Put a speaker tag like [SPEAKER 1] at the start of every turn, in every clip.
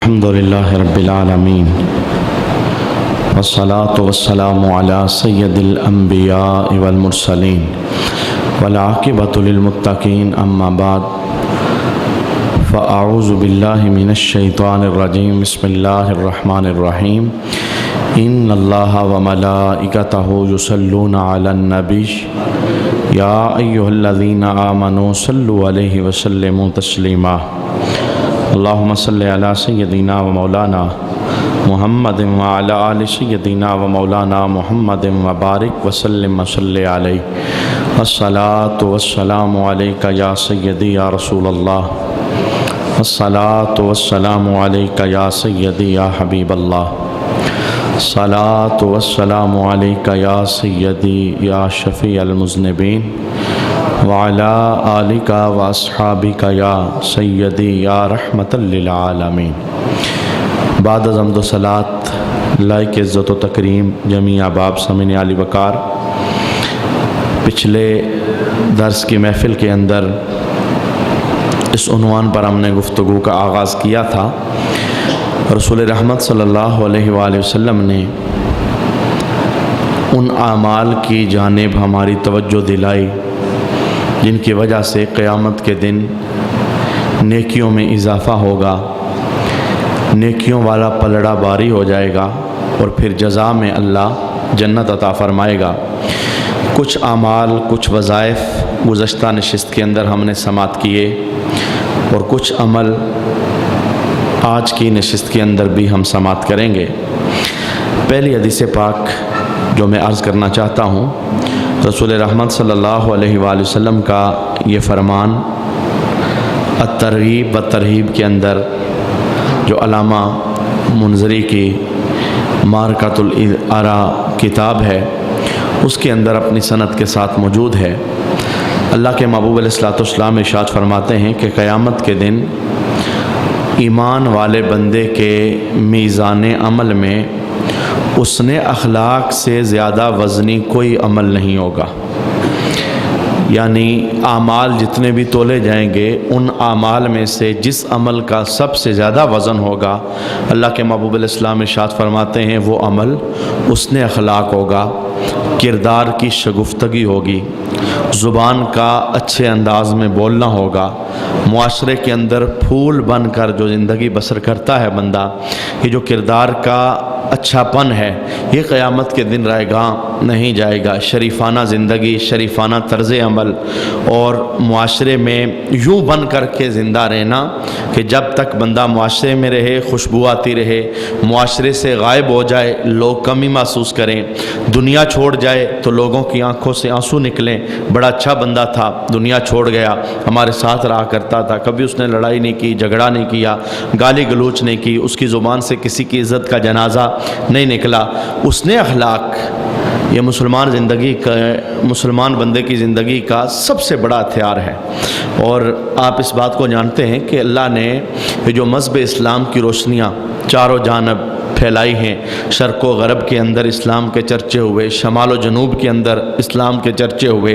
[SPEAKER 1] الحمدللہ رب العالمین والصلاة والسلام علی سید الانبیاء والمرسلین والعاقبۃ للمتقین اما بعد فاعوذ باللہ من الشیطان الرجیم بسم اللہ الرحمن الرحیم ان اللہ وملائکتہ یصلون علی النبی یا ایہا الذین آمنوا صلوا علیہ وسلموا تسلیما اللہم صلی علی سیدنا و مولانا محمد وعلی آل سیدنا و مولانا محمد وبارک وسلم وصلی علیہ الصلاۃ والسلام علیکہ یا سیدی یا رسول اللہ الصلاۃ والسلام علیکہ یا سیدی یا حبیب اللہ الصلاۃ والسلام علیکہ یا سیدی یا شفیع المذنبین وعلی آلکہ واصحابکہ یا سیدی یا رحمت للعالمین۔ بعد از حمد و صلاۃ لائق عزت و تکریم جمیع احباب سامعین عالی وقار، پچھلے درس کی محفل کے اندر اس عنوان پر ہم نے گفتگو کا آغاز کیا تھا۔ رسول رحمت صلی اللہ علیہ وآلہ وسلم نے ان اعمال کی جانب ہماری توجہ دلائی جن کی وجہ سے قیامت کے دن نیکیوں میں اضافہ ہوگا، نیکیوں والا پلڑا باری ہو جائے گا اور پھر جزا میں اللہ جنت عطا فرمائے گا۔ کچھ اعمال، کچھ وظائف گزشتہ نشست کے اندر ہم نے سماعت کیے اور کچھ عمل آج کی نشست کے اندر بھی ہم سماعت کریں گے۔ پہلی حدیث پاک جو میں عرض کرنا چاہتا ہوں، رسول رحمت صلی اللہ علیہ وآلہ وسلم کا یہ فرمان الترغیب و ترہیب کے اندر جو علامہ منذری کی معرکۃ الآراء کتاب ہے اس کے اندر اپنی سند کے ساتھ موجود ہے۔ اللہ کے محبوب علیہ الصلوۃ والسلام ارشاد فرماتے ہیں کہ قیامت کے دن ایمان والے بندے کے میزان عمل میں حسن اخلاق سے زیادہ وزنی کوئی عمل نہیں ہوگا، یعنی اعمال جتنے بھی تولے جائیں گے ان اعمال میں سے جس عمل کا سب سے زیادہ وزن ہوگا، اللہ کے محبوب علیہ السلام ارشاد فرماتے ہیں وہ عمل حسن اخلاق ہوگا، کردار کی شگفتگی ہوگی، زبان کا اچھے انداز میں بولنا ہوگا، معاشرے کے اندر پھول بن کر جو زندگی بسر کرتا ہے بندہ، یہ جو کردار کا اچھا پن ہے یہ قیامت کے دن رائے گاں نہیں جائے گا۔ شریفانہ زندگی، شریفانہ طرز عمل اور معاشرے میں یوں بن کر کے زندہ رہنا کہ جب تک بندہ معاشرے میں رہے خوشبو آتی رہے، معاشرے سے غائب ہو جائے لوگ کمی محسوس کریں، دنیا چھوڑ جائے تو لوگوں کی آنکھوں سے آنسو نکلیں، بڑا اچھا بندہ تھا دنیا چھوڑ گیا، ہمارے ساتھ رہا کرتا تھا، کبھی اس نے لڑائی نہیں کی، جھگڑا نہیں کیا، گالی گلوچ نہیں کی، اس کی زبان سے کسی کی عزت کا جنازہ نہیں نکلا۔ اس نے اخلاق یہ مسلمان بندے کی زندگی کا سب سے بڑا ہتھیار ہے۔ اور آپ اس بات کو جانتے ہیں کہ اللہ نے یہ جو مذہب اسلام کی روشنیاں چاروں جانب پھیلائی ہیں، شرق و غرب کے اندر اسلام کے چرچے ہوئے، شمال و جنوب کے اندر اسلام کے چرچے ہوئے،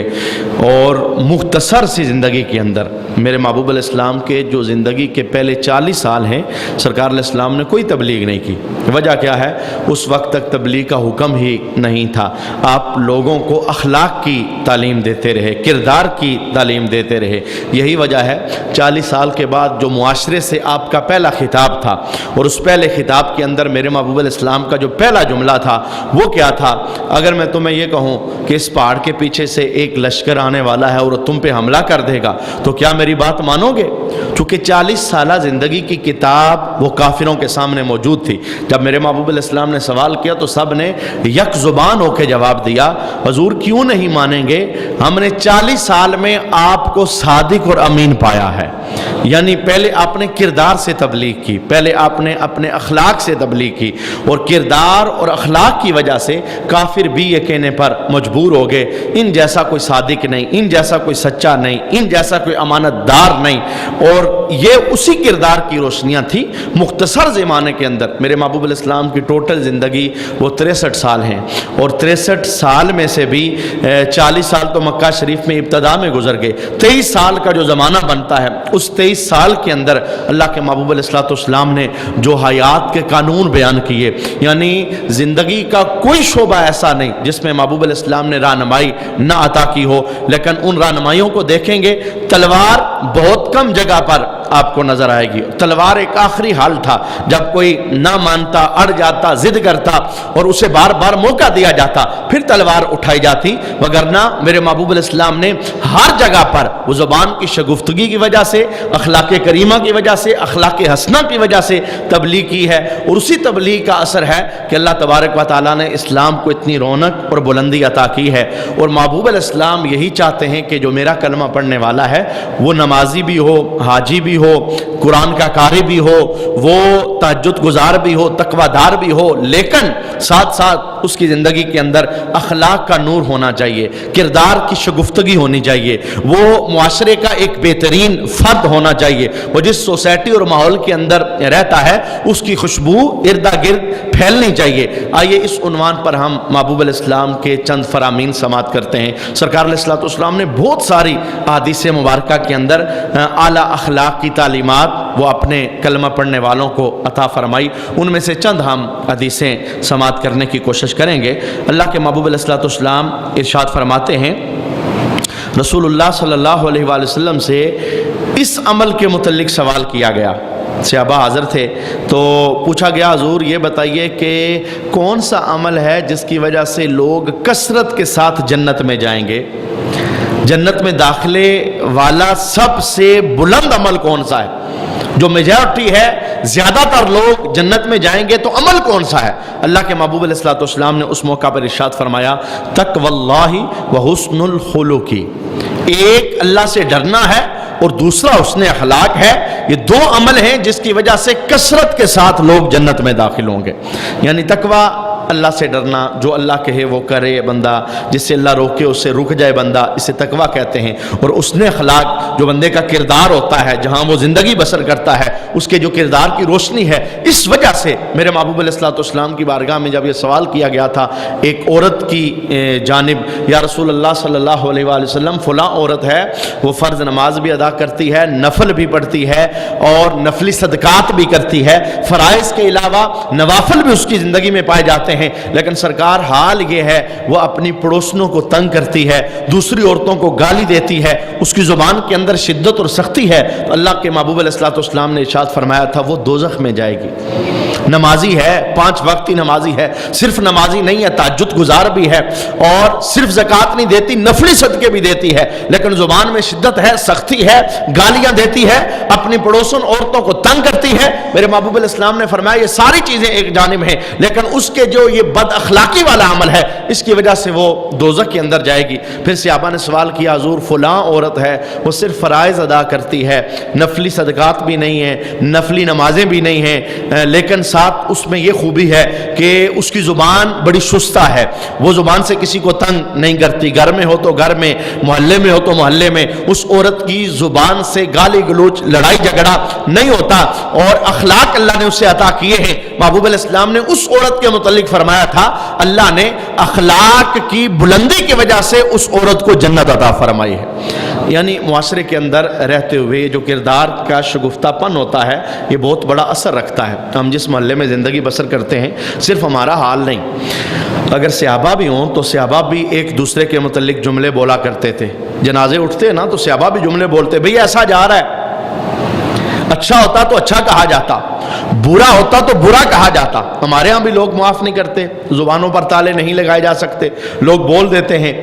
[SPEAKER 1] اور مختصر سی زندگی کے اندر میرے محبوب علیہ السلام کے جو زندگی کے پہلے 40 سال ہیں سرکار علیہ السلام نے کوئی تبلیغ نہیں کی۔ وجہ کیا ہے؟ اس وقت تک تبلیغ کا حکم ہی نہیں تھا، آپ لوگوں کو اخلاق کی تعلیم دیتے رہے، کردار کی تعلیم دیتے رہے۔ یہی وجہ ہے 40 سال کے بعد جو معاشرے سے آپ کا پہلا خطاب تھا، اور اس پہلے خطاب کے اندر میرے محبوب علیہ السلام کا جو پہلا جملہ تھا وہ کیا تھا؟ اگر میں تمہیں یہ کہوں کہ اس پہاڑ کے پیچھے سے ایک لشکر آنے والا ہے اور تم پہ حملہ کر دے گا تو کیا میری بات مانو گے؟ چونکہ 40 سالہ زندگی کی کتاب وہ کافروں کے سامنے موجود تھی۔ جب میرے محبوب علیہ السلام نے سوال کیا تو سب نے یک زبان ہو کے جواب دیا، حضور کیوں نہیں مانیں گے؟ ہم نے 40 سال میں آپ کو صادق اور امین پایا ہے۔ یعنی پہلے آپ نے کردار سے تبلیغ کی، پہلے آپ نے اپنے اخلاق سے تبلیغ کی، اور کردار اور اخلاق کی وجہ سے کافر بھی یہ کہنے پر مجبور ہو گئے ان جیسا کوئی صادق نہیں، ان جیسا کوئی سچا نہیں، ان جیسا کوئی امانت دار نہیں۔ اور یہ اسی کردار کی روشنیاں تھی۔ مختصر زمانے کے اندر میرے محبوب علیہ السلام کی ٹوٹل زندگی وہ 63 سال ہیں، اور 63 سال میں سے بھی 40 سال تو مکہ شریف میں ابتدا میں گزر گئے۔ 23 سال کا جو زمانہ بنتا ہے اس 23 سال کے اندر اللہ کے محبوب علیہ السلام نے جو حیات کے قانون بیان کیے، یعنی زندگی کا کوئی شعبہ ایسا نہیں جس میں محبوب علیہ السلام نے رہنمائی نہ عطا کی ہو، لیکن ان رہنمائیوں کو دیکھیں گے تلوار بہت کم جگہ پر آپ کو نظر آئے گی۔ تلوار ایک آخری حال تھا، جب کوئی نہ مانتا، اڑ جاتا، ضد کرتا اور اسے بار بار موقع دیا جاتا پھر تلوار اٹھائی جاتی، وگرنہ میرے محبوب علیہ السلام نے ہر جگہ پر وہ زبان کی شگفتگی کی وجہ سے، اخلاق کریمہ کی وجہ سے، اخلاق حسنہ کی وجہ سے تبلیغ کی ہے، اور اسی تبلیغ کا اثر ہے کہ اللہ تبارک و تعالیٰ نے اسلام کو اتنی رونق اور بلندی عطا کی ہے۔ اور محبوب علیہ السلام یہی چاہتے ہیں کہ جو میرا کلمہ پڑھنے والا ہے وہ نمازی بھی ہو، حاجی بھی ہو، قرآن کا قاری بھی ہو، وہ تہجد گزار بھی ہو، تقوی دار بھی ہو، لیکن ساتھ ساتھ اس کی زندگی کے اندر اخلاق کا نور ہونا چاہیے، کردار کی شگفتگی ہونی چاہیے، وہ معاشرے کا ایک بہترین فرد ہونا چاہیے، وہ جس سوسائٹی اور ماحول کے اندر رہتا ہے اس کی خوشبو اردا گرد پھیلنی چاہیے۔ آئیے اس عنوان پر ہم محبوب علیہ السلام کے چند فرامین سماعت کرتے ہیں۔ سرکار علیہ السلام نے بہت ساری احادیث مبارکہ کے اندر اعلیٰ اخلاق کی تعلیمات وہ اپنے کلمہ پڑھنے والوں کو عطا فرمائی، ان میں سے چند ہم حدیثیں سماعت کرنے کی کوشش کریں گے۔ اللہ کے محبوب علیہ السلام ارشاد فرماتے ہیں، رسول اللہ صلی اللہ علیہ وآلہ وسلم سے اس عمل کے متعلق سوال کیا گیا، صحابہ حاضر تھے تو پوچھا گیا حضور یہ بتائیے کہ کون سا عمل ہے جس کی وجہ سے لوگ کثرت کے ساتھ جنت میں جائیں گے؟ جنت میں داخلے والا سب سے بلند عمل کون سا ہے؟ جو میجارٹی ہے، زیادہ تر لوگ جنت میں جائیں گے تو عمل کون سا ہے؟ اللہ کے محبوب علیہ السلام نے اس موقع پر ارشاد فرمایا، تقوی اللہ و حسن الخلق، ایک اللہ سے ڈرنا ہے اور دوسرا حسن اخلاق ہے۔ یہ دو عمل ہیں جس کی وجہ سے کثرت کے ساتھ لوگ جنت میں داخل ہوں گے۔ یعنی تقوی اللہ سے ڈرنا، جو اللہ کہے وہ کرے بندہ، جس سے اللہ روکے اس سے رک جائے بندہ، اسے تقوی کہتے ہیں۔ اور حسن اخلاق جو بندے کا کردار ہوتا ہے، جہاں وہ زندگی بسر کرتا ہے، اس کے جو کردار کی روشنی ہے۔ اس وجہ سے میرے محبوب علیہ السلام کی بارگاہ میں جب یہ سوال کیا گیا تھا ایک عورت کی جانب، یا رسول اللہ صلی اللہ علیہ وآلہ وسلم فلاں عورت ہے، وہ فرض نماز بھی ادا کرتی ہے، نفل بھی پڑھتی ہے اور نفلی صدقات بھی کرتی ہے، فرائض کے علاوہ نوافل بھی اس کی زندگی میں پائے جاتے ہیں، لیکن سرکار حال یہ ہے وہ اپنی پڑوسنوں کو تنگ کرتی ہے، دوسری عورتوں کو گالی دیتی ہے، اس کی زبان کے اندر شدت اور سختی ہے، تو اللہ کے محبوب علیہ السلام نے ارشاد فرمایا تھا وہ دوزخ میں جائے گی۔ نمازی ہے، 5 وقت کی نمازی ہے، صرف نمازی نہیں ہے، تہجد گزار بھی ہے، اور صرف زکوٰۃ نہیں دیتی، نفلی صدقے بھی دیتی ہے، لیکن زبان میں شدت ہے، سختی ہے، گالیاں دیتی ہے، اپنی پڑوسن عورتوں کو تنگ کرتی ہے۔ میرے محبوب علیہ السلام نے فرمایا یہ ساری چیزیں ایک جانب ہیں، لیکن اس کے جو یہ بد اخلاقی والا عمل ہے اس کی وجہ سے وہ دوزخ کے اندر جائے گی۔ پھر صحابہ نے سوال کیا حضور فلاں عورت ہے، وہ صرف فرائض ادا کرتی ہے، نفلی صدقات بھی نہیں ہیں، نفلی نمازیں بھی نہیں ہیں، لیکن ساتھ اس میں یہ خوبی ہے کہ اس کی زبان بڑی شستہ ہے، وہ زبان سے کسی کو تنگ نہیں کرتی، گھر میں ہو تو گھر میں، محلے میں ہو تو محلے میں، اس عورت کی زبان سے گالی گلوچ، لڑائی جھگڑا نہیں ہوتا، اور اخلاق اللہ نے اسے عطا کیے ہیں۔ محبوب علیہ السلام نے اس عورت کے متعلق فرمایا تھا اللہ نے اخلاق کی بلندی کی وجہ سے اس عورت کو جنت عطا فرمائی ہے۔ یعنی معاشرے کے اندر رہتے ہوئے جو کردار کا شگفتہ پن ہوتا ہے یہ بہت بڑا اثر رکھتا ہے۔ ہم جس محلے میں زندگی بسر کرتے ہیں صرف ہمارا حال نہیں، اگر صحابہ بھی ہوں تو صحابہ بھی ایک دوسرے کے متعلق جملے بولا کرتے تھے، جنازے اٹھتے نا تو صحابہ بھی جملے بولتے، بھئی ایسا جا رہا ہے، اچھا ہوتا تو اچھا کہا جاتا، برا ہوتا تو برا کہا جاتا۔ ہمارے ہاں بھی لوگ معاف نہیں کرتے، زبانوں پر تالے نہیں لگائے جا سکتے، لوگ بول دیتے ہیں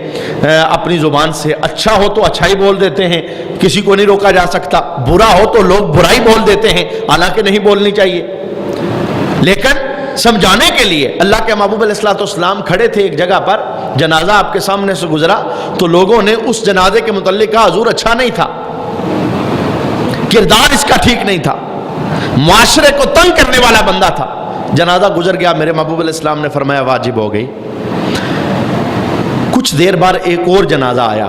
[SPEAKER 1] اپنی زبان سے، اچھا ہو تو اچھائی بول دیتے ہیں، کسی کو نہیں روکا جا سکتا، برا ہو تو لوگ برائی بول دیتے ہیں، حالانکہ نہیں بولنی چاہیے۔ لیکن سمجھانے کے لیے اللہ کے محبوب علیہ السلام کھڑے تھے ایک جگہ پر، جنازہ آپ کے سامنے سے گزرا تو لوگوں نے اس جنازے کے متعلق کہا حضور اچھا نہیں تھا، کردار اس کا ٹھیک نہیں تھا، معاشرے کو تنگ کرنے والا بندہ تھا۔ جنازہ گزر گیا، میرے محبوب علیہ السلام نے فرمایا واجب ہو گئی۔ کچھ دیر بعد ایک اور جنازہ آیا،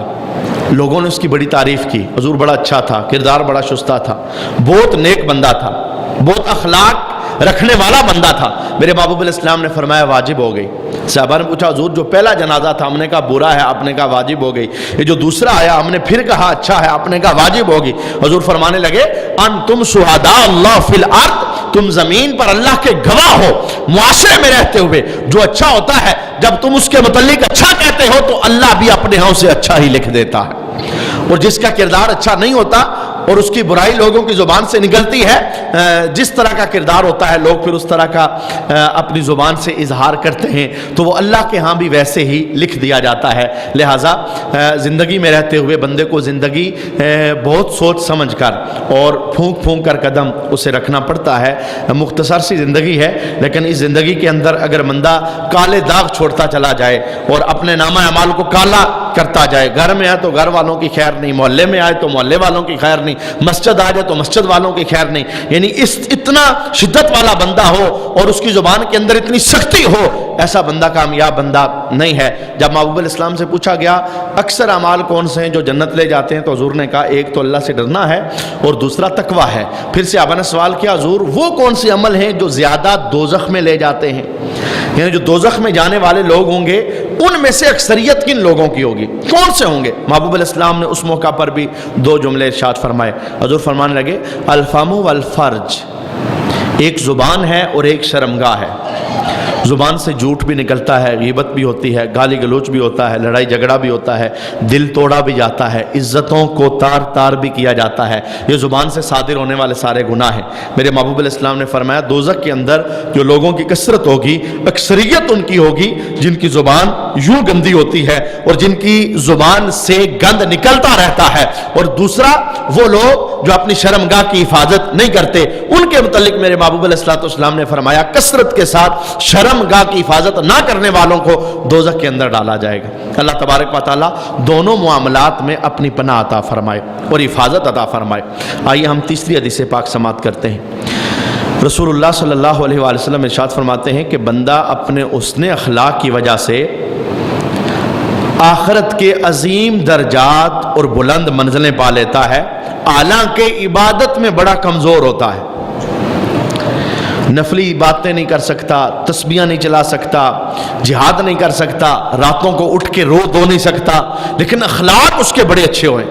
[SPEAKER 1] لوگوں نے اس کی بڑی تعریف کی، حضور بڑا اچھا تھا، کردار بڑا شستہ تھا، بہت نیک بندہ تھا، بہت اخلاق رکھنے والا بندہ تھا۔ میرے محبوب علیہ السلام نے فرمایا واجب ہو گئی۔ صحابہ نے پوچھا حضور جو پہلا جنازہ تھا ہم نے کہا برا ہے، آپ نے کہا واجب ہو گئی، یہ جو دوسرا آیا ہم نے پھر کہا اچھا ہے، آپ نے کہا واجب ہوگی۔ حضور فرمانے لگے انتم شہداء اللہ فی الارض، تم زمین پر اللہ کے گواہ ہو معاشرے میں رہتے ہوئے، جو اچھا ہوتا ہے جب تم اس کے متعلق اچھا کہتے ہو تو اللہ بھی اپنے ہاں سے اچھا ہی لکھ دیتا ہے، اور جس کا کردار اچھا نہیں ہوتا اور اس کی برائی لوگوں کی زبان سے نکلتی ہے، جس طرح کا کردار ہوتا ہے لوگ پھر اس طرح کا اپنی زبان سے اظہار کرتے ہیں، تو وہ اللہ کے ہاں بھی ویسے ہی لکھ دیا جاتا ہے۔ لہٰذا زندگی میں رہتے ہوئے بندے کو زندگی بہت سوچ سمجھ کر اور پھونک پھونک کر قدم اسے رکھنا پڑتا ہے۔ مختصر سی زندگی ہے، لیکن اس زندگی کے اندر اگر بندہ کالے داغ چھوڑتا چلا جائے اور اپنے نامہ اعمال کو کالا کرتا جائے، گھر میں آئے تو گھر والوں کی خیر نہیں، محلے میں آئے تو محلے والوں کی خیر نہیں، مسجد آ جائے تو مسجد والوں کی خیر نہیں، یعنی اتنا شدت والا بندہ ہو اور اس کی زبان کے اندر اتنی سختی ہو، ایسا بندہ کامیاب بندہ نہیں ہے۔ جب محبوب علیہ السلام سے پوچھا گیا اکثر اعمال کون سے ہیں جو جنت لے جاتے ہیں، تو حضور نے کہا ایک تو اللہ سے ڈرنا ہے اور دوسرا تقویٰ ہے۔ پھر صحابہ نے سوال کیا حضور وہ کون سے عمل ہیں جو زیادہ دوزخ میں لے جاتے ہیں، یعنی جو دوزخ میں جانے والے لوگ ہوں گے ان میں سے اکثریت کن لوگوں کی ہوگی، کون سے ہوں گے؟ محبوب علیہ السلام نے اس موقع پر بھی دو جملے ارشاد فرمائے۔ حضور فرمانے لگے الفم والفرج، ایک زبان ہے اور ایک شرمگاہ ہے۔ زبان سے جھوٹ بھی نکلتا ہے، غیبت بھی ہوتی ہے، گالی گلوچ بھی ہوتا ہے، لڑائی جھگڑا بھی ہوتا ہے، دل توڑا بھی جاتا ہے، عزتوں کو تار تار بھی کیا جاتا ہے۔ یہ زبان سے صادر ہونے والے سارے گناہ ہیں۔ میرے محبوب علیہ السلام نے فرمایا دوزخ کے اندر جو لوگوں کی کثرت ہوگی اکثریت ان کی ہوگی جن کی زبان یوں گندی ہوتی ہے اور جن کی زبان سے گند نکلتا رہتا ہے، اور دوسرا وہ لوگ جو اپنی شرمگاہ کی حفاظت نہیں کرتے، ان کے متعلق میرے محبوب علیہ السلام نے فرمایا کثرت کے ساتھ شرمگاہ کی حفاظت نہ کرنے والوں کو دوزخ کے اندر ڈالا جائے گا۔ اللہ تبارک و تعالیٰ دونوں معاملات میں اپنی پناہ عطا فرمائے اور حفاظت عطا فرمائے۔ آئیے ہم تیسری حدیث پاک سماعت کرتے ہیں۔ رسول اللہ صلی اللہ علیہ وآلہ وسلم ارشاد فرماتے ہیں کہ بندہ اپنے حسن اخلاق کی وجہ سے آخرت کے عظیم درجات اور بلند منزلیں پا لیتا ہے، حالانکہ عبادت میں بڑا کمزور ہوتا ہے، نفلی باتیں نہیں کر سکتا، تسبیحاں نہیں چلا سکتا، جہاد نہیں کر سکتا، راتوں کو اٹھ کے رو دو نہیں سکتا، لیکن اخلاق اس کے بڑے اچھے ہوئے۔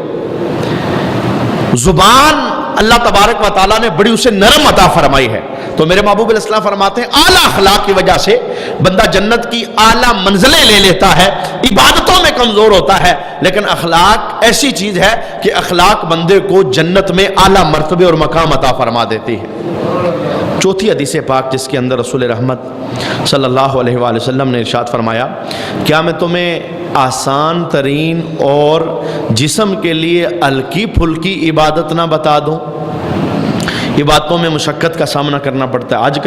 [SPEAKER 1] زبان اللہ تبارک و تعالیٰ نے بڑی اسے نرم عطا فرمائی ہے، تو میرے محبوب علیہ السلام فرماتے ہیں اعلیٰ اخلاق کی وجہ سے بندہ جنت کی اعلیٰ منزلیں لے لیتا ہے، عبادتوں میں کمزور ہوتا ہے، لیکن اخلاق ایسی چیز ہے کہ اخلاق بندے کو جنت میں اعلیٰ مرتبے اور مقام عطا فرما دیتی ہے۔ چوتھی حدیث پاک جس کے اندر رسول رحمت صلی اللہ علیہ وآلہ وسلم نے ارشاد فرمایا کیا میں تمہیں آسان ترین اور جسم کے لیے ہلکی پھلکی عبادت نہ بتا دوں؟ عبادتوں میں مشقت کا سامنا کرنا پڑتا ہے، حج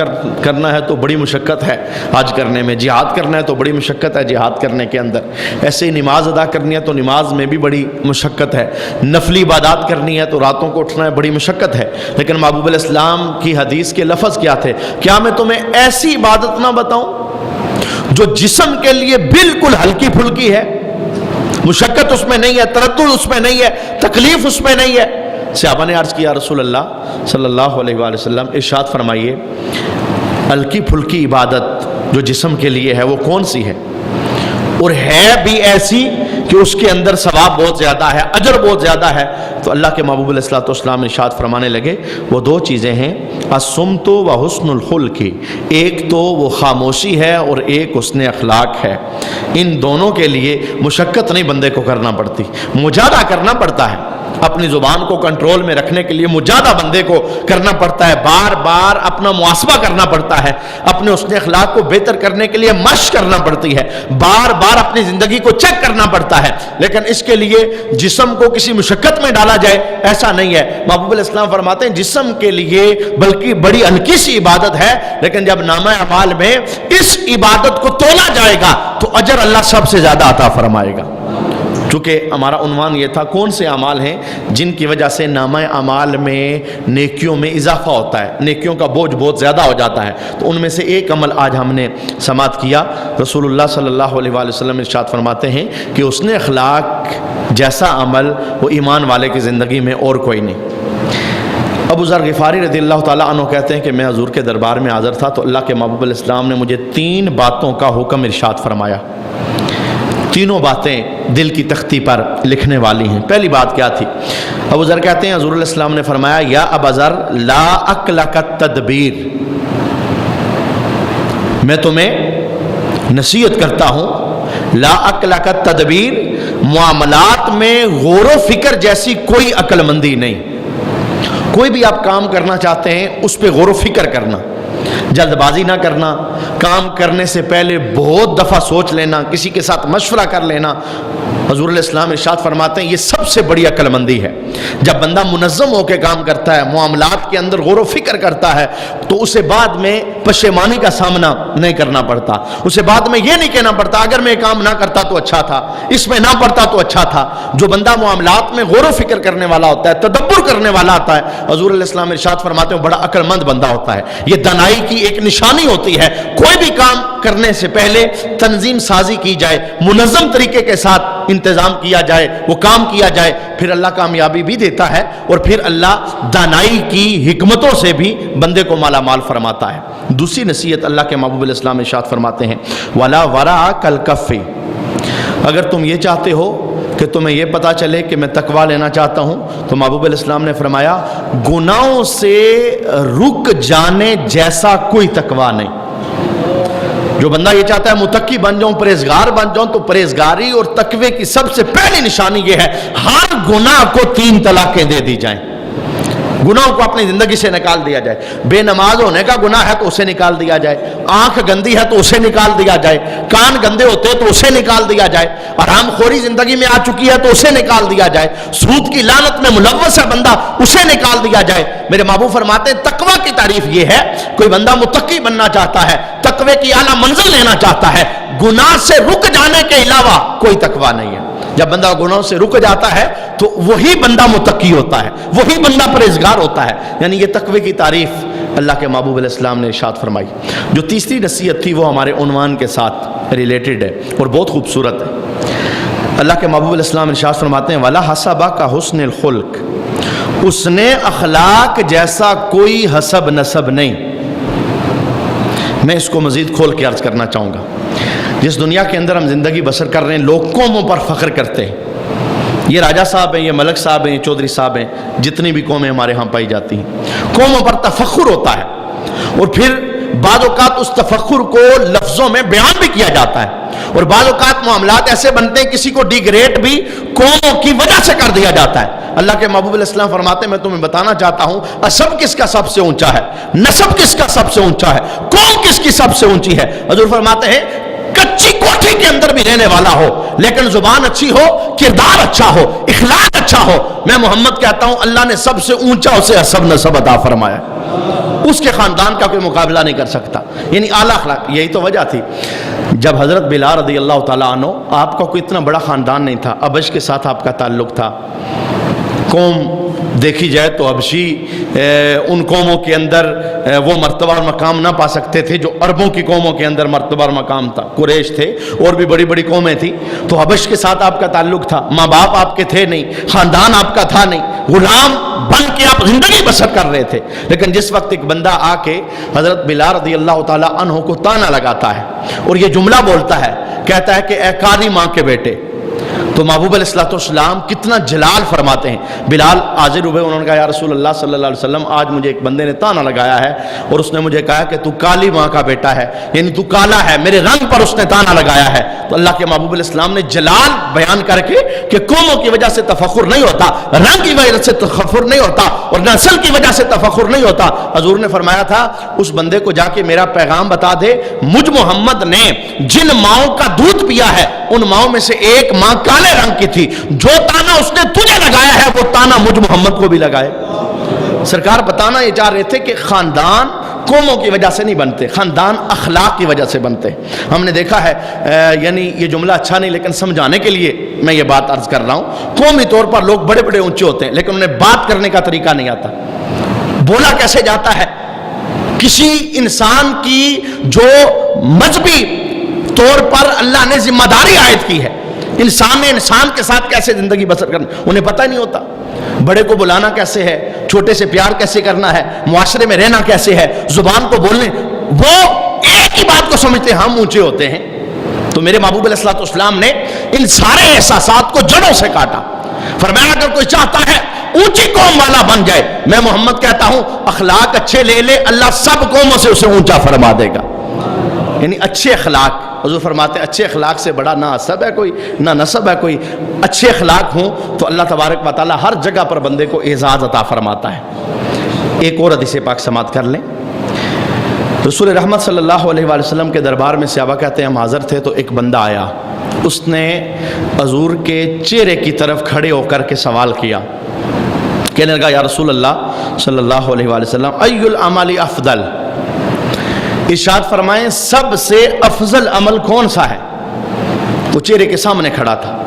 [SPEAKER 1] کرنا ہے تو بڑی مشقت ہے حج کرنے میں، جہاد کرنا ہے تو بڑی مشقت ہے جہاد کرنے کے اندر، ایسے ہی نماز ادا کرنی ہے تو نماز میں بھی بڑی مشقت ہے، نفلی عبادات کرنی ہے تو راتوں کو اٹھنا ہے بڑی مشقت ہے، لیکن محبوب علیہ السلام کی حدیث کے لفظ کیا تھے؟ کیا میں تمہیں ایسی عبادت نہ بتاؤں جو جسم کے لیے بالکل ہلکی پھلکی ہے، مشقت اس میں نہیں ہے، تردد اس میں نہیں ہے، تکلیف اس میں نہیں ہے؟ صحابہ نے عرض کیا رسول اللہ صلی اللہ علیہ وآلہ وسلم ارشاد فرمائیے ہلکی پھلکی عبادت جو جسم کے لیے ہے وہ کون سی ہے، اور ہے بھی ایسی کہ اس کے اندر ثواب بہت زیادہ ہے، اجر بہت زیادہ ہے؟ تو اللہ کے محبوب علیہ السلام ارشاد فرمانے لگے وہ دو چیزیں ہیں، الصمت و حسن الخلق، ایک تو وہ خاموشی ہے اور ایک حسن اخلاق ہے۔ ان دونوں کے لیے مشقت نہیں بندے کو کرنا پڑتی، مجاہدہ کرنا پڑتا ہے، اپنی زبان کو کنٹرول میں رکھنے کے لیے مجاہدہ بندے کو کرنا پڑتا ہے، بار بار اپنا محاسبہ کرنا پڑتا ہے، اپنے حسن اخلاق کو بہتر کرنے کے لیے مشق کرنا پڑتی ہے، بار بار اپنی زندگی کو چیک کرنا پڑتا ہے، لیکن اس کے لیے جسم کو کسی مشقت میں ڈالا جائے ایسا نہیں ہے۔ محبوب علیہ السلام فرماتے ہیں جسم کے لیے بلکہ بڑی ہلکی سی عبادت ہے، لیکن جب نامہ اعمال میں اس عبادت کو تولا جائے گا تو اجر اللہ سب سے زیادہ عطا فرمائے گا۔ چونکہ ہمارا عنوان یہ تھا کون سے اعمال ہیں جن کی وجہ سے نامہ اعمال میں نیکیوں میں اضافہ ہوتا ہے، نیکیوں کا بوجھ بہت زیادہ ہو جاتا ہے، تو ان میں سے ایک عمل آج ہم نے سماعت کیا۔ رسول اللہ صلی اللہ علیہ وآلہ وسلم ارشاد فرماتے ہیں کہ حسن اخلاق جیسا عمل وہ ایمان والے کی زندگی میں اور کوئی نہیں۔ ابو ذر غفاری رضی اللہ تعالیٰ عنہ کہتے ہیں کہ میں حضور کے دربار میں حاضر تھا تو اللہ کے محبوب علیہ السلام نے مجھے 3 باتوں کا حکم ارشاد فرمایا. تینوں باتیں دل کی تختی پر لکھنے والی ہیں. پہلی بات کیا تھی؟ ابو ذر کہتے ہیں حضور علیہ السلام نے فرمایا یا ابا ذر لا اکلک التدبیر، میں تمہیں نصیحت کرتا ہوں لا اکلک التدبیر، معاملات میں غور و فکر جیسی کوئی عقل مندی نہیں. کوئی بھی آپ کام کرنا چاہتے ہیں اس پہ غور و فکر کرنا، جلد بازی نہ کرنا، کام کرنے سے پہلے بہت دفعہ سوچ لینا، کسی کے ساتھ مشورہ کر لینا. حضور علیہ السلام ارشاد فرماتے ہیں یہ سب سے بڑی عقل مندی ہے. جب بندہ منظم ہو کے کام کرتا ہے، معاملات کے اندر غور و فکر کرتا ہے، تو اسے بعد میں پشیمانی کا سامنا نہیں کرنا پڑتا. اسے بعد میں یہ نہیں کہنا پڑتا اگر میں یہ کام نہ کرتا تو اچھا تھا، اس میں نہ پڑتا تو اچھا تھا. جو بندہ معاملات میں غور و فکر کرنے والا ہوتا ہے، تدبر کرنے والا ہوتا ہے، حضور علیہ السلام ارشاد فرماتے ہیں بڑا عقل مند بندہ ہوتا ہے. یہ دانائی کی ایک نشانی ہوتی ہے. کوئی بھی کام کرنے سے پہلے تنظیم سازی کی جائے، منظم طریقے کے ساتھ انتظام کیا جائے، وہ کام کیا جائے، پھر اللہ کامیابی بھی دیتا ہے اور پھر اللہ دانائی کی حکمتوں سے بھی بندے کو مالا مال فرماتا ہے. دوسری نصیحت اللہ کے محبوب علیہ السلام ارشاد فرماتے ہیں وَلَا وَرَعَ كَالْكَفِّ، اگر تم یہ چاہتے ہو کہ تمہیں یہ پتا چلے کہ میں تقوی لینا چاہتا ہوں تو محبوب علیہ السلام نے فرمایا گناہوں سے رک جانے جیسا کوئی تقوی نہیں. جو بندہ یہ چاہتا ہے متقی بن جاؤں، پرہیزگار بن جاؤں، تو پرہیزگاری اور تقوی کی سب سے پہلی نشانی یہ ہے ہر گناہ کو 3 طلاقیں دے دی جائیں. گناہوں کو اپنی زندگی سے نکال دیا جائے. بے نماز ہونے کا گناہ ہے تو اسے نکال دیا جائے، آنکھ گندی ہے تو اسے نکال دیا جائے، کان گندے ہوتے ہیں تو اسے نکال دیا جائے، حرام خوری زندگی میں آ چکی ہے تو اسے نکال دیا جائے، سود کی لعنت میں ملوث ہے بندہ اسے نکال دیا جائے. میرے محبوب فرماتے ہیں تقوی کی تعریف یہ ہے کوئی بندہ متقی بننا چاہتا ہے، تقوی کی اعلیٰ منزل لینا چاہتا ہے، گناہ سے رک جانے کے علاوہ کوئی تقوی نہیں ہے. جب بندہ گناہوں سے رک جاتا ہے تو وہی بندہ متقی ہوتا ہے، وہی بندہ پرہیزگار ہوتا ہے. یعنی یہ تقوی کی تعریف اللہ کے محبوب علیہ السلام نے ارشاد فرمائی. جو تیسری نصیحت تھی وہ ہمارے عنوان کے ساتھ ریلیٹڈ ہے اور بہت خوبصورت ہے. اللہ کے محبوب علیہ السلام ارشاد فرماتے ہیں وَلَا حَسَبَ كَحُسْنِ الْخُلْقِ، اس نے اخلاق جیسا کوئی حسب نسب نہیں. میں اس کو مزید کھول کے عرض کرنا چاہوں گا. جس دنیا کے اندر ہم زندگی بسر کر رہے ہیں لوگ قوموں پر فخر کرتے ہیں. یہ راجہ صاحب ہیں، یہ ملک صاحب ہیں، یہ چودھری صاحب ہیں، جتنی بھی قومیں ہمارے ہاں پائی جاتی ہیں، قوموں پر تفخر ہوتا ہے اور پھر بعض اوقات اس تفخر کو لفظوں میں بیان بھی کیا جاتا ہے اور بعض اوقات معاملات ایسے بنتے ہیں کسی کو ڈیگریڈ بھی قوموں کی وجہ سے کر دیا جاتا ہے. اللہ کے محبوب علیہ السلام فرماتے ہیں میں تمہیں بتانا چاہتا ہوں اسب کس کا سب سے اونچا ہے، نسب کس کا سب سے اونچا ہے، قوم کس کی سب سے اونچی ہے. حضور فرماتے ہیں کچی کوٹھی کے اندر بھی رہنے والا ہو لیکن زبان اچھی ہو، کردار اچھا ہو، اخلاق اچھا ہو، میں محمد کہتا ہوں اللہ نے سب سے اونچا اسے حسب نسب عطا فرمایا. اس کے خاندان کا کوئی مقابلہ نہیں کر سکتا. یعنی اعلیٰ اخلاق. یہی تو وجہ تھی جب حضرت بلال رضی اللہ تعالیٰ عنہ، آپ کا کوئی اتنا بڑا خاندان نہیں تھا، حبش کے ساتھ آپ کا تعلق تھا. قوم دیکھی جائے تو حبشی ان قوموں کے اندر وہ مرتبہ اور مقام نہ پا سکتے تھے جو عربوں کی قوموں کے اندر مرتبہ اور مقام تھا. قریش تھے اور بھی بڑی بڑی قومیں تھیں تو حبش کے ساتھ آپ کا تعلق تھا. ماں باپ آپ کے تھے نہیں، خاندان آپ کا تھا نہیں، غلام بن کے آپ زندگی بسر کر رہے تھے. لیکن جس وقت ایک بندہ آ کے حضرت بلال رضی اللہ تعالیٰ عنہ کو تانا لگاتا ہے اور یہ جملہ بولتا ہے، کہتا ہے کہ اے کاری ماں کے بیٹے، تو محبوب علیہ السلام کتنا جلال فرماتے ہیں. بلال حاضر ہوئے، انہوں نے کہا یا رسول اللہ صلی اللہ علیہ وسلم آج مجھے ایک بندے نے تانا لگایا ہے اور اس نے مجھے کہا کہ تو کالی ماں کا بیٹا ہے، یعنی تو کالا ہے، میرے رنگ پر اس نے تانا لگایا ہے. تو اللہ کے محبوب علیہ السلام نے جلال بیان کر کے کہ قوموں کی وجہ سے تفخر نہیں ہوتا، رنگ کی وجہ سے تفخر نہیں ہوتا اور نسل کی وجہ سے تفخر نہیں ہوتا. حضور نے فرمایا تھا اس بندے کو جا کے میرا پیغام بتا دے، مجھ محمد نے جن ماؤں کا دودھ پیا ہے ان ماؤں میں سے ایک ماں کالے رنگ کی تھی. جو تانا اس نے تجھے لگایا ہے وہ تانا مجھ محمد کو بھی لگائے. سرکار بتانا یہ چاہ رہے تھے کہ خاندان قوموں کی وجہ سے نہیں بنتے، خاندان اخلاق کی وجہ سے بنتے. ہم نے دیکھا ہے یعنی یہ جملہ اچھا نہیں لیکن سمجھانے کے لیے میں یہ بات عرض کر رہا ہوں. قومی طور پر لوگ بڑے بڑے اونچے ہوتے ہیں لیکن انہیں بات کرنے کا طریقہ نہیں آتا. بولا کیسے جاتا ہے کسی انسان کی جو مذہبی طور پر اللہ نے ذمہ داری عائد کی ہے، انسان نے انسان کے ساتھ کیسے زندگی بسر کرنا انہیں پتہ نہیں ہوتا. بڑے کو بلانا کیسے ہے، چھوٹے سے پیار کیسے کرنا ہے، معاشرے میں رہنا کیسے ہے، زبان کو بولنے، وہ ایک ہی بات کو سمجھتے ہیں ہم اونچے ہوتے ہیں۔ تو میرے محبوب علیہ الصلوۃ والسلام نے ان سارے احساسات کو جڑوں سے کاٹا۔ فرمایا اگر کوئی چاہتا ہے اونچی قوم والا بن جائے، میں محمد کہتا ہوں اخلاق اچھے لے لے، اللہ سب قوموں سے اسے اونچا فرما دے گا۔ یعنی اچھے اخلاق، حضور فرماتے ہیں اچھے اخلاق سے بڑا نہ حسب ہے کوئی، نہ نسب ہے کوئی۔ اچھے اخلاق ہوں تو اللہ تبارک و تعالی ہر جگہ پر بندے کو اعزاز عطا فرماتا ہے۔ ایک اور حدیث پاک سماعت کر لیں۔ رسول رحمت صلی اللہ علیہ وآلہ وسلم کے دربار میں صحابہ کہتے ہیں ہم حاضر تھے تو ایک بندہ آیا، اس نے حضور کے چہرے کی طرف کھڑے ہو کر کے سوال کیا، کہنے لگا یا رسول اللہ صلی اللہ علیہ وآلہ وسلم ای الاعمال افضل، ارشاد فرمائیں سب سے افضل عمل کون سا ہے؟ وہ چہرے کے سامنے کھڑا تھا۔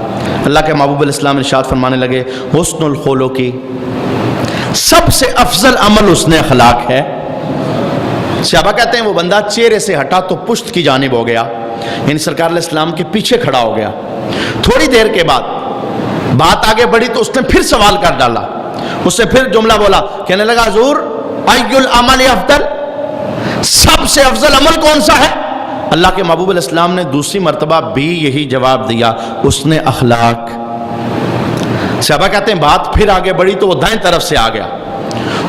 [SPEAKER 1] اللہ کے محبوب علیہ السلام ارشاد فرمانے لگے حسن الخلق کی، سب سے افضل عمل حسن اخلاق ہے۔ صحابہ کہتے ہیں وہ بندہ چہرے سے ہٹا تو پشت کی جانب ہو گیا، یعنی سرکار علیہ السلام کے پیچھے کھڑا ہو گیا۔ تھوڑی دیر کے بعد بات آگے بڑھی تو اس نے پھر سوال کر ڈالا، اس سے پھر جملہ بولا، کہنے لگا حضور ای الاعمال افضل، سب سے افضل عمل کون سا ہے؟ اللہ کے محبوب علیہ السلام نے دوسری مرتبہ بھی یہی جواب دیا، اس نے اخلاق۔ صحابہ کہتے ہیں بات پھر آگے بڑھی تو وہ دائیں طرف سے آ گیا،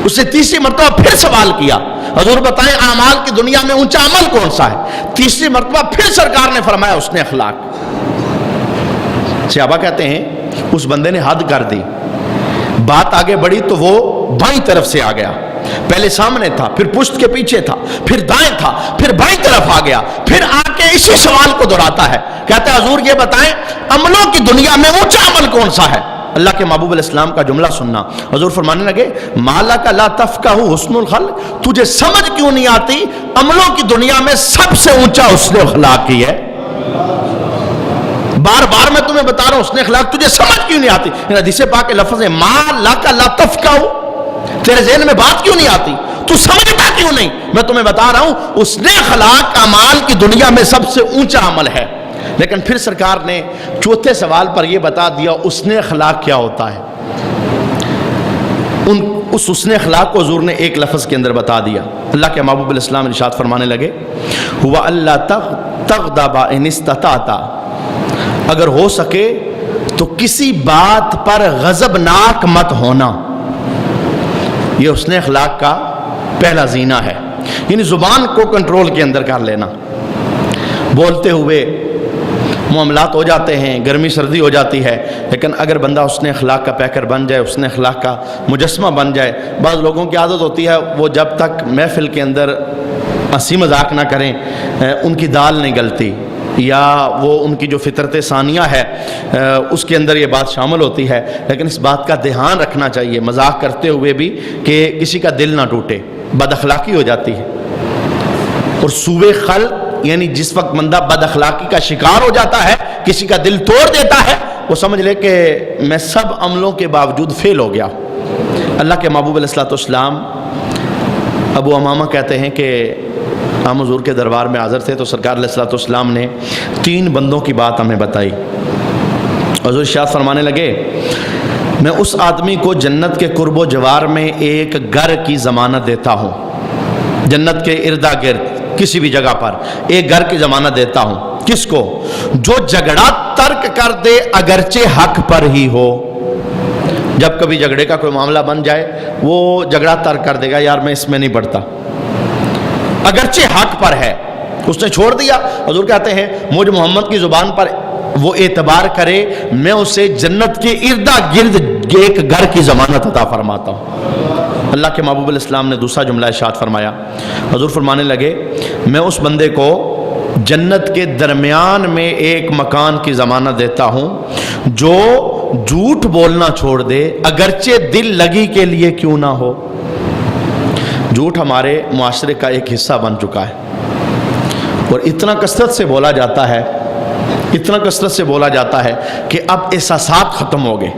[SPEAKER 1] اس نے تیسری مرتبہ پھر سوال کیا، حضور بتائیں اعمال کی دنیا میں اونچا عمل کون سا ہے؟ تیسری مرتبہ پھر سرکار نے فرمایا اس نے اخلاق۔ صحابہ کہتے ہیں اس بندے نے حد کر دی، بات آگے بڑھی تو وہ بائیں طرف سے آ گیا، پہلے سامنے تھا، پھر پشت کے پیچھے تھا، پھر دائیں تھا، پھر بائیں طرف آ گیا، پھر آ کے اسی سوال کو دہراتا ہے، کہتا ہے حضور یہ بتائیں عملوں کی دنیا میں اونچا عمل کون سا ہے؟ اللہ کے محبوب علیہ السلام کا جملہ سننا، حضور فرمانے لگے مالا کا لا تفقہ حسن الخلق، تجھے سمجھ کیوں نہیں آتی عملوں کی دنیا میں سب سے اونچا حسن اخلاق کی ہے؟ بار بار میں تمہیں بتا رہا ہوں حسن اخلاق تجھے سمجھ کیوں نہیں آتی؟ حدیث پاک کے لفظ ہے مالا کا لا تفقہ، تیرے ذہن میں بات کیوں نہیں آتی؟ تو سمجھتا کیوں نہیں؟ میں تمہیں بتا رہا ہوں حسن اخلاق اعمال کی دنیا میں سب سے اونچا عمل ہے۔ لیکن پھر سرکار نے چوتھے سوال پر یہ بتا دیا حسن اخلاق کیا ہوتا ہے۔ اس حسن اخلاق کو حضور نے ایک لفظ کے اندر بتا دیا۔ اللہ کے محبوب علیہ السلام ارشاد فرمانے لگے ہوا اللہ تغضب ان استطعت، اگر ہو سکے تو کسی بات پر غضبناک مت ہونا۔ یہ حسن اخلاق کا پہلا زینہ ہے، یعنی زبان کو کنٹرول کے اندر کر لینا۔ بولتے ہوئے معاملات ہو جاتے ہیں، گرمی سردی ہو جاتی ہے، لیکن اگر بندہ حسن اخلاق کا پیکر بن جائے، حسن اخلاق کا مجسمہ بن جائے۔ بعض لوگوں کی عادت ہوتی ہے وہ جب تک محفل کے اندر ہنسی مذاق نہ کریں ان کی دال نہیں گلتی، یا وہ ان کی جو فطرت ثانیہ ہے اس کے اندر یہ بات شامل ہوتی ہے۔ لیکن اس بات کا دھیان رکھنا چاہیے مذاق کرتے ہوئے بھی کہ کسی کا دل نہ ٹوٹے، بد اخلاقی ہو جاتی ہے۔ اور سوء خلق یعنی جس وقت بندہ بد اخلاقی کا شکار ہو جاتا ہے، کسی کا دل توڑ دیتا ہے، وہ سمجھ لے کہ میں سب عملوں کے باوجود فیل ہو گیا۔ اللہ کے محبوب علیہ الصلوۃ والسلام ابو امامہ کہتے ہیں کہ ہم حضور کے دربار میں حاضر تھے تو سرکار علیہ الصلوۃ والسلام نے 3 بندوں کی بات ہمیں بتائی۔ حضور ارشاد فرمانے لگے میں اس آدمی کو جنت کے قرب و جوار میں ایک گھر کی ضمانت دیتا ہوں، جنت کے اردا گرد کسی بھی جگہ پر ایک گھر کی ضمانت دیتا ہوں۔ کس کو؟ جو جھگڑا ترک کر دے اگرچہ حق پر ہی ہو۔ جب کبھی جھگڑے کا کوئی معاملہ بن جائے وہ جھگڑا ترک کر دے گا، یار میں اس میں نہیں پڑتا، اگرچہ حق پر ہے، اس نے چھوڑ دیا۔ حضور کہتے ہیں مجھ محمد کی زبان پر وہ اعتبار کرے میں اسے جنت کے اردا گرد ایک گھر کی ضمانت عطا فرماتا ہوں۔ اللہ کے محبوب علیہ السلام نے دوسرا جملہ ارشاد فرمایا، حضور فرمانے لگے میں اس بندے کو جنت کے درمیان میں ایک مکان کی ضمانت دیتا ہوں جو جھوٹ بولنا چھوڑ دے اگرچہ دل لگی کے لیے کیوں نہ ہو۔ جھوٹ ہمارے معاشرے کا ایک حصہ بن چکا ہے اور اتنا کثرت سے بولا جاتا ہے، اتنا کثرت سے بولا جاتا ہے کہ اب احساسات ختم ہو گئے۔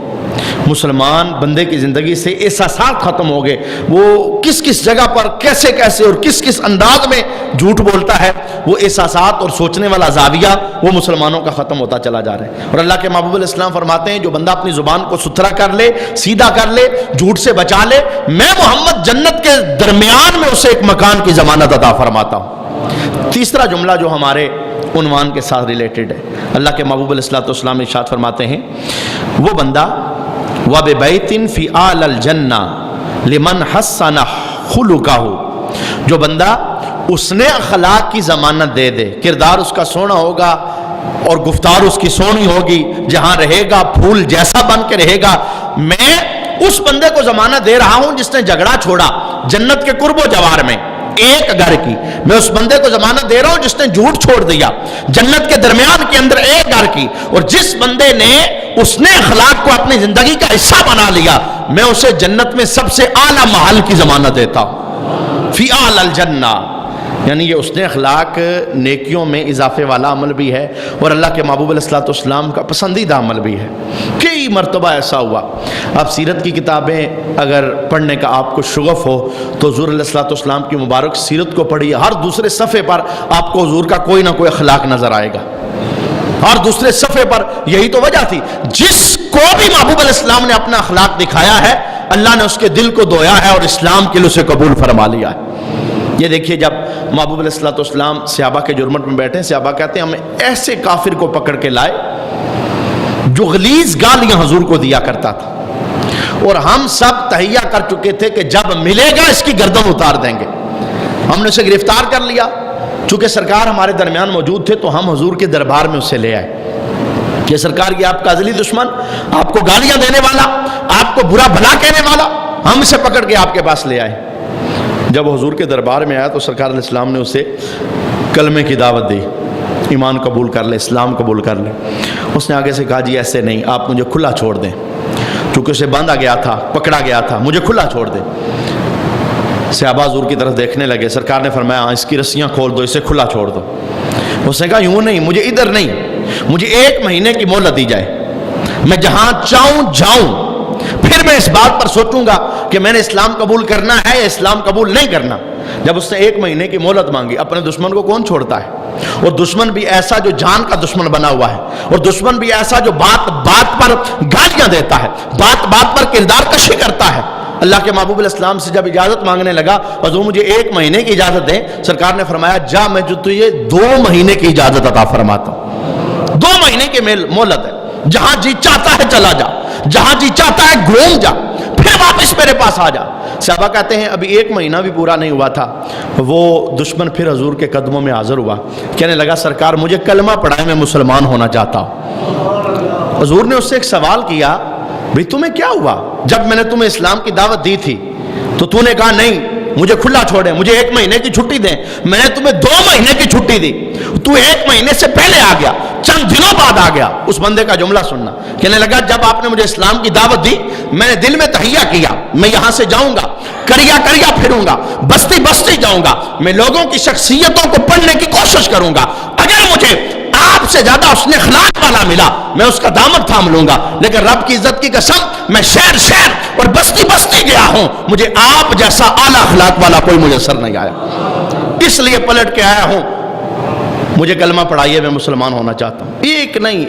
[SPEAKER 1] مسلمان بندے کی زندگی سے احساسات ختم ہو گئے، وہ کس کس جگہ پر کیسے کیسے اور کس کس انداز میں جھوٹ بولتا ہے، وہ احساسات اور سوچنے والا زاویہ وہ مسلمانوں کا ختم ہوتا چلا جا رہا ہے۔ اور اللہ کے محبوب علیہ السلام فرماتے ہیں جو بندہ اپنی زبان کو ستھرا کر لے، سیدھا کر لے، جھوٹ سے بچا لے، میں محمد جنت کے درمیان میں اسے ایک مکان کی ضمانت عطا فرماتا ہوں۔ تیسرا جملہ جو ہمارے عنوان کے ساتھ ریلیٹڈ ہے، اللہ کے محبوب علیہ السلام ارشاد فرماتے ہیں وہ بندہ وَبِبَيْتٍ فِي أَعْلَى الْجَنَّةِ لِمَنْ حَسَّنَ خُلُقَهُ، جو بندہ اس نے اخلاق کی ضمانت دے دے، کردار اس کا سونا ہوگا اور گفتار اس کی سونی ہوگی، جہاں رہے گا پھول جیسا بن کے رہے گا، میں اس بندے کو ضمانت دے رہا ہوں جس نے جھگڑا چھوڑا جنت کے قرب و جوار میں ایک گھر کی، میں اس بندے کو ضمانت دے رہا ہوں جس نے جھوٹ چھوڑ دیا جنت کے درمیان کے اندر ایک گھر کی، اور جس بندے نے اس نے اخلاق کو اپنی زندگی کا حصہ بنا لیا، میں اسے جنت میں سب سے اعلیٰ محل کی ضمانت دیتا ہوں، فی اعلی الجنہ، یعنی یہ اس نے اخلاق نیکیوں میں اضافے والا عمل بھی ہے اور اللہ کے محبوب علیہ السلام کا پسندیدہ عمل بھی ہے۔ کئی مرتبہ ایسا ہوا، آپ سیرت کی کتابیں اگر پڑھنے کا آپ کو شغف ہو تو حضور علیہ السلام کی مبارک سیرت کو پڑھیے، ہر دوسرے صفحے پر آپ کو حضور کا کوئی نہ کوئی اخلاق نظر آئے گا، ہر دوسرے صفحے پر۔ یہی تو وجہ تھی، جس کو بھی محبوب علیہ السلام نے اپنا اخلاق دکھایا ہے اللہ نے اس کے دل کو دھویا ہے اور اسلام کے لیے اسے قبول فرما لیا ہے۔ یہ دیکھیے جب محبوب علیہ السلام صحابہ کے جرمٹ میں بیٹھے، صحابہ کہتے ہیں ہمیں ایسے کافر کو پکڑ کے لائے جو غلیظ گالیاں حضور کو دیا کرتا تھا، اور ہم سب تہیہ کر چکے تھے کہ جب ملے گا اس کی گردن اتار دیں گے۔ ہم نے اسے گرفتار کر لیا، چونکہ سرکار ہمارے درمیان موجود تھے تو ہم حضور کے دربار میں اسے لے آئے کہ سرکار یہ آپ کا ازلی دشمن، آپ کو گالیاں دینے والا، آپ کو برا بھلا کہنے والا، ہم اسے پکڑ کے آپ کے پاس لے آئے۔ جب حضور کے دربار میں آیا تو سرکار علیہ السلام نے اسے کلمے کی دعوت دی، ایمان قبول کر لے، اسلام قبول کر لے۔ اس نے آگے سے کہا جی ایسے نہیں، آپ مجھے کھلا چھوڑ دیں، چونکہ اسے باندھا گیا تھا، پکڑا گیا تھا، مجھے کھلا چھوڑ دیں۔ صحابہ حضور کی طرف دیکھنے لگے، سرکار نے فرمایا اس کی رسیاں کھول دو، اسے کھلا چھوڑ دو۔ اس نے کہا یوں نہیں، مجھے ادھر نہیں، مجھے 1 مہینے کی مہلت دی جائے، میں جہاں چاہوں جاؤں، پھر میں اس بات پر سوچوں گا کہ میں نے اسلام قبول کرنا ہے یا اسلام قبول نہیں کرنا۔ جب اس نے 1 مہینے کی مہلت مانگی، اپنے دشمن کو کون چھوڑتا ہے، اور دشمن بھی ایسا جو جان کا دشمن بنا ہوا ہے، اور دشمن بھی ایسا جو بات بات پر گالیاں دیتا ہے، بات بات پر کردار کشی کرتا ہے۔ اللہ کے محبوب علیہ السلام سے جب اجازت مانگنے لگا حضور مجھے 1 مہینے کی اجازت دیں، سرکار نے فرمایا جا میں جو تجھے 2 مہینے کی اجازت عطا فرماتا ہوں۔ 2 مہینے کی مہلت ہے، جہاں جی چاہتا ہے چلا جا، جہاں جی چاہتا ہے گھوم جا، پھر واپس میرے پاس آ جا۔ صحابہ کہتے ہیں ابھی 1 مہینہ بھی پورا نہیں ہوا تھا، وہ دشمن پھر حضور کے قدموں میں حاضر ہوا، کہنے لگا سرکار مجھے کلمہ پڑھائے، میں مسلمان ہونا چاہتا ہوں۔ حضور نے اس سے ایک سوال کیا بھئی تمہیں کیا ہوا، جب میں نے تمہیں اسلام کی دعوت دی تھی تو تو نے کہا نہیں مجھے کھلا چھوڑیں، مجھے 1 مہینے کی چھٹی دیں، میں نے تمہیں 2 مہینے کی چھٹی دی، تو 1 مہینے سے پہلے آ گیا، چند دنوں بعد آ گیا۔ اس بندے کا جملہ سننا، کہنے لگا جب آپ نے مجھے اسلام کی دعوت دی میں نے دل میں تہیہ کیا میں یہاں سے جاؤں گا، کریا کریا پھروں گا، بستی بستی جاؤں گا، میں لوگوں کی شخصیتوں کو پڑھنے کی کوشش کروں گا، اگر مجھے آپ سے زیادہ اس نے اخلاق والا ملا میں اس کا دامن تھام لوں گا، لیکن رب کی عزت کی قسم میں شہر شہر اور بستی بستی گیا ہوں، مجھے آپ جیسا اعلیٰ اخلاق والا کوئی میسر نہیں آیا، اس لیے پلٹ کے آیا ہوں، مجھے کلمہ پڑھائیے میں مسلمان ہونا چاہتا ہوں۔ ایک نہیں